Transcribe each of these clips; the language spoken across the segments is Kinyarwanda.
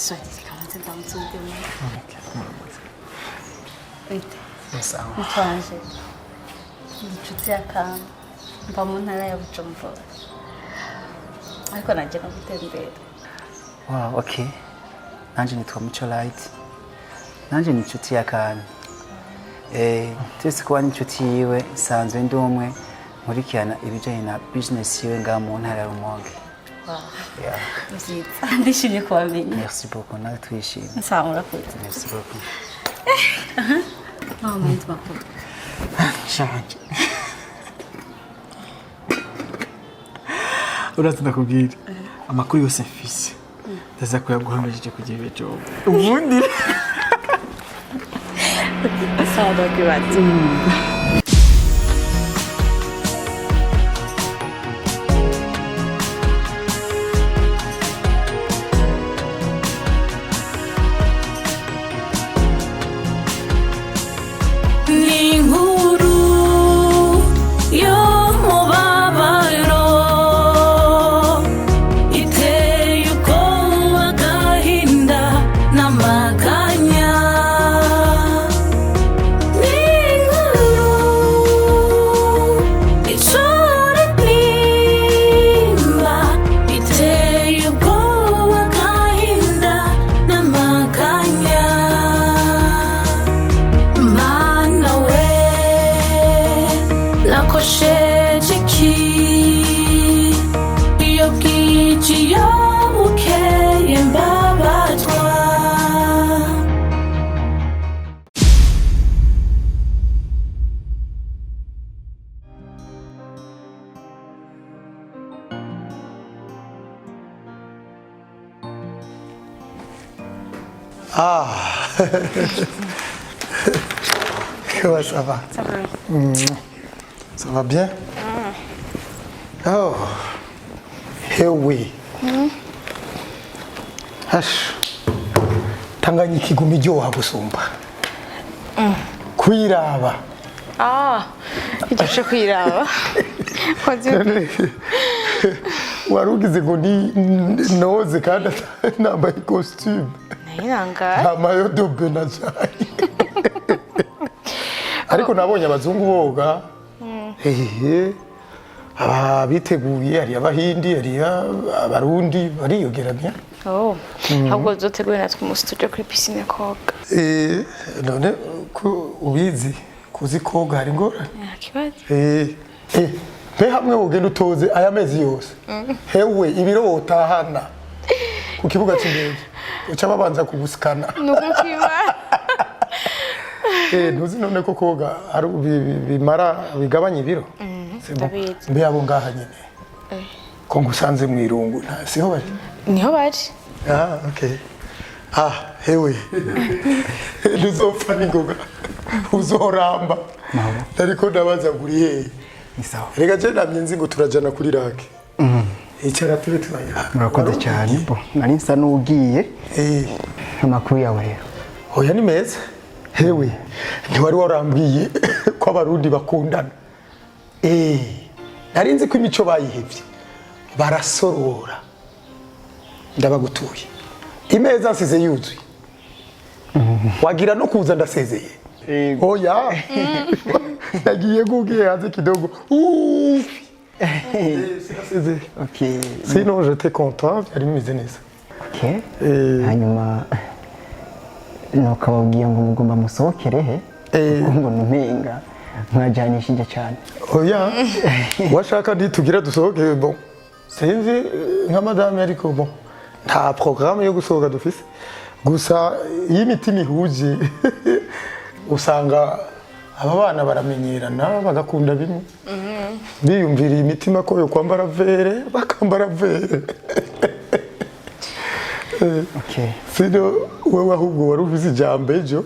Swati kama ndamutsumbye. Wite. Sawa. Mtwanje. Inshuti yakanga. Mba mu ntara ya Bujumbura. Ariko naje no gutembera. Wow, okay. Nanje nitwa Mucho Light. Nanje ni inshuti yakanga. Twese kuba n'inshuti yiwe sanzwe ndi umwe nkurikirana ibijanye na business yiwe nga mu ntara ya Rumonge. Wow. Yeah. Muzitsa ndishimye kubamenya. Merci beaucoup, nawe twishimye. Nsawa murakoze. Merci beaucoup. Mama yitwa makuru. Shanje. Uraza ndakubwira amakuru yose mfise ndaza kuyaguhamije kugira ejo ubundi Sawa dokibati. Inkuru y'umubabaro iteye ubwoba agahinda n'amaganya. Inkuru icura intimba iteye ubwoba agahinda n'amaganya. Mana we nakosheje iki iyo bwije iyo bukeye mbabazwa. Comment ça va? Ça va. Ça va bien? Oh, here we. Hash. Tanganyika iguma iryoha gusumba. Kwiraba. Igishe kwiraba. Warugize ngo ni noze kandi nambaye costume. Nayiranga. Amayo dobe na cyane. Ariko nabonye abazungu boga. Biteguye ari abahindi ari abarundi bariyogeranya. Ahubwo zoteguye natwe umunsi tujya kuri pisine koga. None ko ubizi kuzi koga hari ngorane. Kibazo. Mbe hamwe ugenda utoze aya mezi yose. Hewe ibiro utahana ku kibuga cy'indege. Uca babanza kugusikana. Nukukiba. Ntuzi none ko koga ari bimara bigabanya ibiro. Mbe abo ngaha nyine. Ko ngusanze mu irungu nta siho bari. Niho bari. Okay. Hewe. Nuzopfa ningoga. Uzoramba. Ariko ndabaza guri he. Ni sawa. Rega je namye nzi ngo turajana kuri rake. Icara tube tubaya. Murakoze cyane. Bo nari nsa nugiye. Amakuru yawe rero. Oya ni meza. Hewe. Ntiwari warambwiye ko abarundi bakundana. Nari nzi ko imico bayihevye. Barasorora. Ndabagutuye. Imeza nsize yuzuye. Wagira no kuza ndasezeye. Oya. Nagiye gugiye hanze kidogo. Okay. Sinon j'étais content, byari bimeze neza. Okay. Hanyuma nokababwiye ngo mugomba musohokere he? Ngo numenga mwajanishije cyane. Oya. Washaka nditugira dusohoke bon. Sinzi nka madame ariko bon. Nta programme yo gusohoka dufise. Gusa y'imitima ihuje usanga aba bana baramenyerana bagakunda bimwe. Biyumvira imitima ko yo kwambara vere bakambara vere. Okay. Sino wewe ahubwo waruvuze ijambo ejo.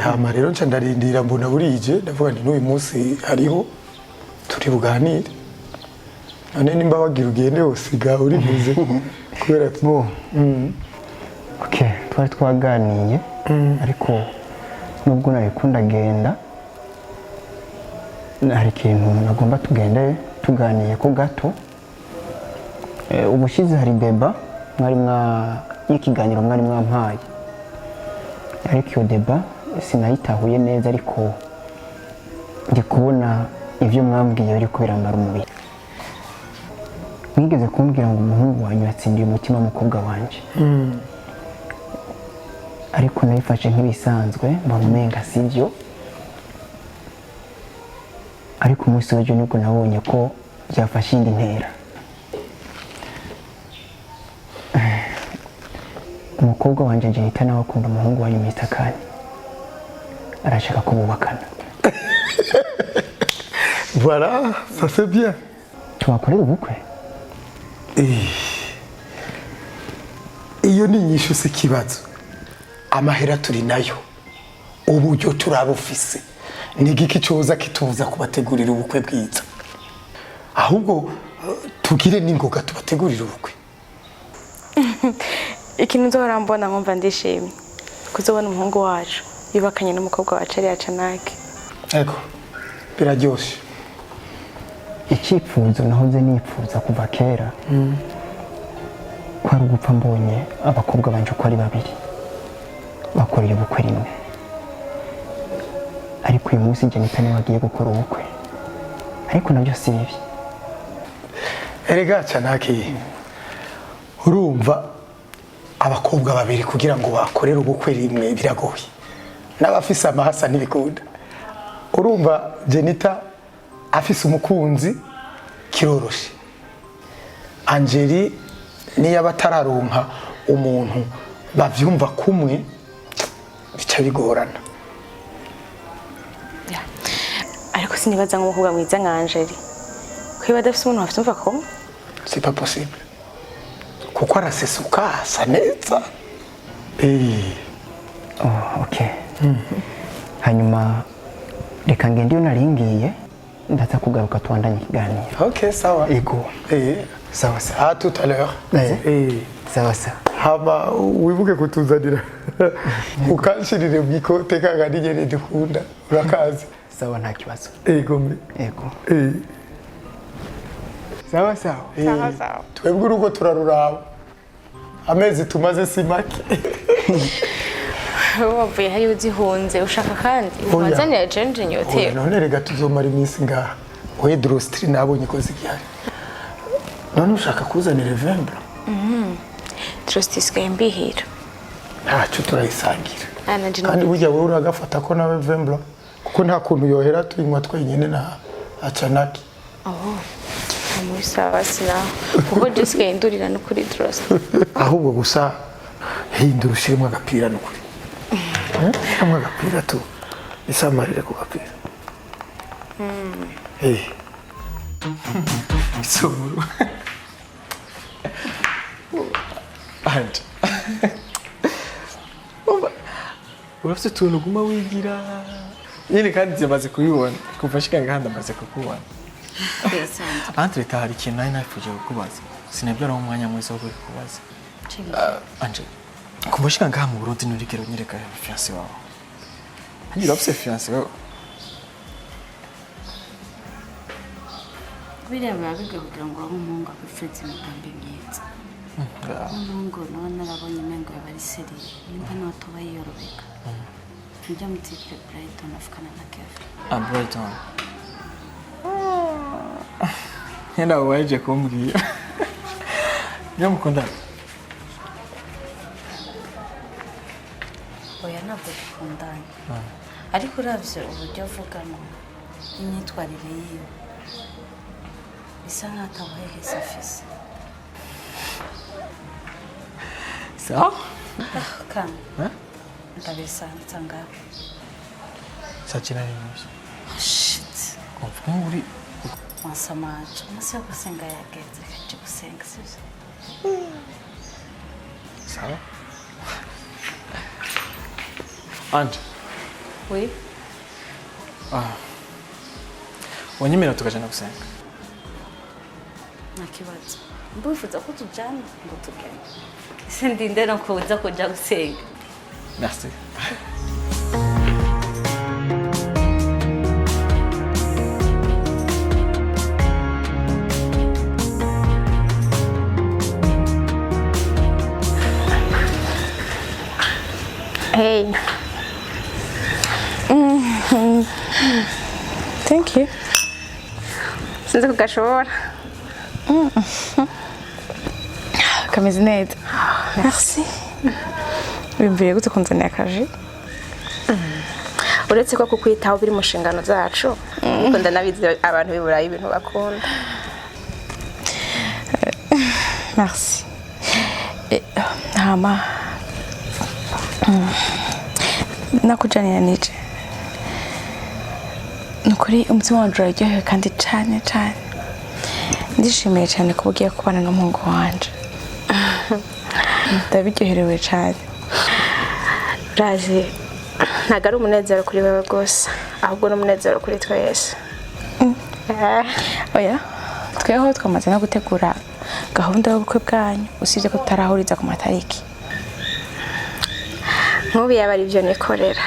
Hama rero nca ndarindira mbona burije ndavuga nti n'uyu munsi hariho turi buganire. None nimba wagira ugende osiga uri buze kubera bo. Okay, twari twaganiye ariko nubwo narikunda genda hari ikintu nagomba tugende tuganiye ko gato. Ubushize hari beba mwari y'ikiganiro mwari mwampaye ariko iyo deba sinayitahuye neza ariko ndi kubona ibyo mwambwiye biri kubirambara umubiri mwigeze kumbwira ngo umuhungu wanyu yatsindiye umutima w'umukobwa wanje ariko nabifashe nk'ibisanzwe mbamumenga sibyo ariko umunsi w'ejo nibwo nabonye ko byafashe indi ntera umukobwa wanje Jenita nawe akunda umuhungu wanyu Mr. Kani arashaka kububakana Voilà, ça c'est bien. tubakorera ubukwe Iyo ni inyishu si kibazo. Amahera turi nayo. Uburyo turabufise. Ni giki cyoza kitubuza kubategurira ubukwe bwiza. Ahubwo tugire n'ingoga tubategurira ubukwe. ikintu nzora mbona nkumva ndishimye kuzobona umuhungu wacu yubakanye n'umukobwa wacu ari yacanake. Ego. Biraryoshe. icyifuzo nahoze nipfuza kuva kera ko ari ugupfa mbonye abakobwa banje uko ari babiri bakoreye ubukwe rimwe ariko uyu munsi Jenita niwe agiye gukora ubukwe ariko nabyo si bibi Erega canake urumva abakobwa babiri kugira ngo bakorere ubukwe rimwe biragoye n'abafise amahasa ntibikunda urumva Jenita afise umukunzi kiroroshe Angeli niyo batararonka umuntu bavyumva kumwe bica bigorana ariko sinibaza nk'umukobwa mwiza nka Angeli ko badafise umuntu bavyumva kumwe c'est pas possible kuko arasesuka asa neza okay hanyuma reka ngende iyo naringiye ndaza kugaruka tuandanye ikiganiro ok sawa ego sawa sawa à tout à l'heure sawa sawa hama wibuke kutuzanira ukanshirire mwikote kanga nigere dukunda urakazi sawa nta kibazo ego sawa sawa sawa twebwe urugo turaruraba amezi tumaze si make wavuye hari uzihunze ushaka kandi wazanira jenje nyotewe none rega tuzomara iminsi ngaha oye drostri nabonye ko zigihari none ushaka kuzanira vembra trust isigaye mbihira ntacyo turayisangira kandi burya wowe uragafata ko nawe vembra kuko nta kuntu yohera tuyinywa twenyine na acanaki muri sawa sina kuko Jessica indurira no kuri trust ahubwo gusa hindura ushiremo agapira n'ukuri hamwe agapira tu isamarire ku gapira isomuru anje urafite utuntu uguma wigira nyine kandi zimaze kubibona kuva shikanga handi amaze kukubona Andre hari ikintu nari nafuje kukubaza sinabyara umwanya mwiza wo kukubaza anje kuva shikanga mu Burundi nurigero nyereka fiancé wawe handi urafite fiancé wawe bireba biga kugira ngo umuhungu akwifurize imigambi myiza umuhungu nawe narabonye umengo yabari seri nimba notoba yiyorobeka njya mu tipe Brighton afukana na Kevin Brighton Henda waje kumbwira nyamukunda oya ntabwo dukundanye ariko uravye uburyo avugamo imyitwarire yiwe bisa nkaho atabahehe afise sawa kana ndabisanze ngaho sakina nini shit kumva nguri wasamaje umunsi wo gusenga yageze kaje gusenga sivyo sawa anje oui wanyemera tukajana gusenga nakibazo mbifuza ko tujana ngo tugende ese ndinde no kuza kuja gusenga merci Hey. Thank you. Sinzi kugashobora. Kameze neza. Merci. Bimviriye gute kunzanira akaji? Uretse ko kukwitaho biri mu nshingano zacu, kuko ndanabizi abantu biburayi ibintu bakunda. Merci. Hama nakujanira nije. Nukuri umutima wanjye uraryohewe kandi cyane cyane. Ndishimiye cyane kuba ugiye kubana n'umuhungu wanje. Ndabiryoherewe cyane. Razi ntabwo ari umunezero kuri wewe gusa, ahubwo n'umunezero kuri twese. Oya, tweho twamaze no gutegura gahunda y'ubukwe bwanyu, usibye ko tutarahuriza ku matariki. Nk'ubu yaba ari byo nikorera,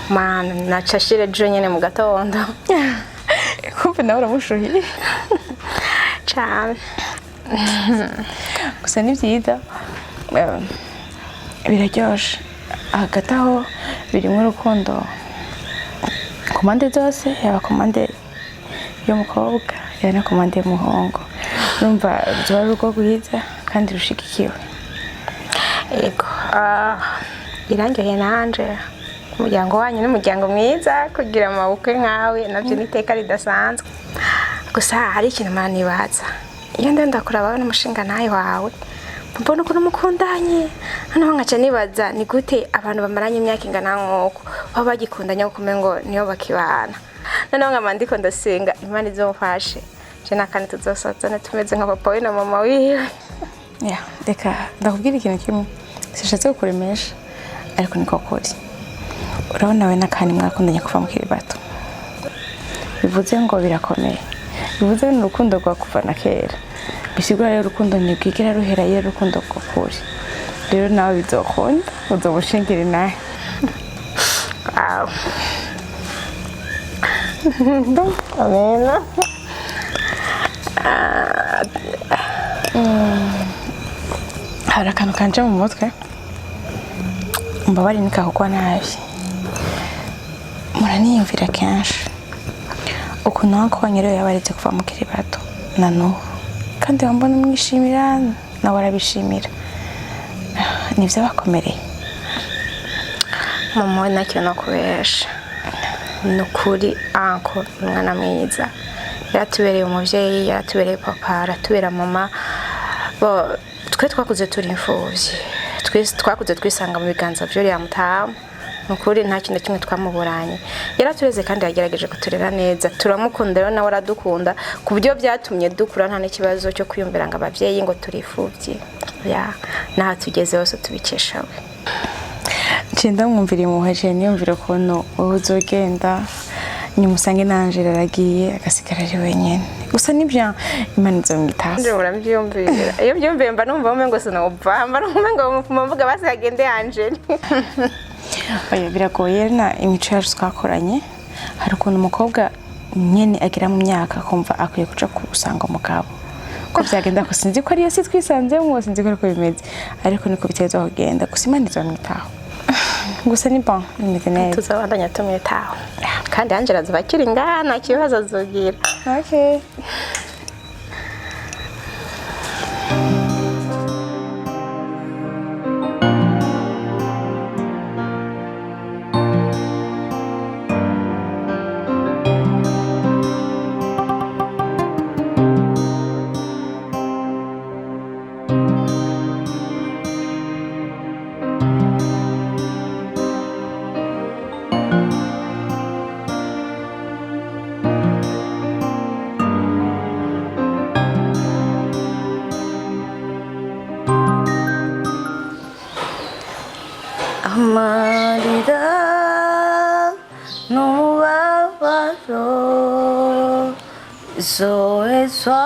mana nacashire ejo nyine mu gatondo. Kumva nawe uramushuhiye cyane. Gusa ni byiza, biraryoshe. Hagati aho birimo urukundo ku mpande zose, yaba ku mpande y'umukobwa yaba no ku mpande y'umuhungu. Urumva ruba ari urugo rwiza kandi rushigikiwe. Yego, irangyoheye nanje. Umuryango wanyu ni umuryango mwiza, kugira amabukwe nkawe nabyo ni iteka ridasanzwe. Gusa hari ikintu manibaza, iyo ndenda kuraba n'umushinga nawe wawe, mbona ukuntu mukundanye, noneho nkaca nibaza ni gute abantu bamaranye imyaka ingana nk'uko baba bagikundanye kuko ngo niyo bakibana. Noneho nkaba ndiko ndasenga Imana izomfashe je nakandi tuzosazana tumeze nka papa we na mama wiwe. Reka ndakubwira ikintu kimwe, sishatse kukuremesha ariko niko kuri. Urabona we nakandi mwakundanye kuva mukiri bato, bivuze ngo birakomeye, bivuze ni urukundo rwa kuva na kera. Bisigura rero urukundo ntibwigera ruhera iyo urukundo rw'ukuri. Rero nawe bizokunda uzobushingire nawe. Amena. Hari akantu kanje mu mutwe, mbabari nikahugwa nabi. Muraniyumvira kenshi ukuntu wankonyere yabaretse kuva mukiri bato na n'ubu, kandi wambona mwishimira nawe arabishimira. Nivyo bakomereye. Mama nacyo nakubesha, nukuri anko umwana mwiza, yaratubereye umuvyeyi, yaratubereye papa, aratubera mama. Twe twakuze turi imfuvyi, twakuze twisanga mu biganza vy'uriya mutamu. Nukuri nta kintu kimwe twamuburanye, yaratureze kandi yagerageje kuturera neza. Turamukunda rero nawe aradukunda, ku buryo byatumye dukura nta n'ikibazo cyo kwiyumvira ngo abavyeyi ngo turifuvye. Naho tugeze hose tubikesha we. Ncinda mwumvira imuheje niyumvira ukuntu uzogenda nyuma usange nanje raragiye agasigara ari wenyene. Gusa nibyo Imana izomwitaho. Nje murabyumvira. Iyo byumviye mba numva ngo sinopfa, mba numva ngo mvuga basi agende Angel. Oya biragoye na imico yacu twakoranye. Hari ukuntu umukobwa nyene agira mu myaka kumva akwiye kuja kusanga umugabo. Ko byagenda ko sinzi ko ariyo si twisanzemo, sinzi ko ariko bimeze, ariko niko biteza kugenda. Gusa Imana izomwitaho. Gusa ni bon, imeze neza. Tuzabandanya tumwitaho. Kandi Angela azabakiri ngana kibazo azogira. Okay. Amarira n'umubabaro, izoezwa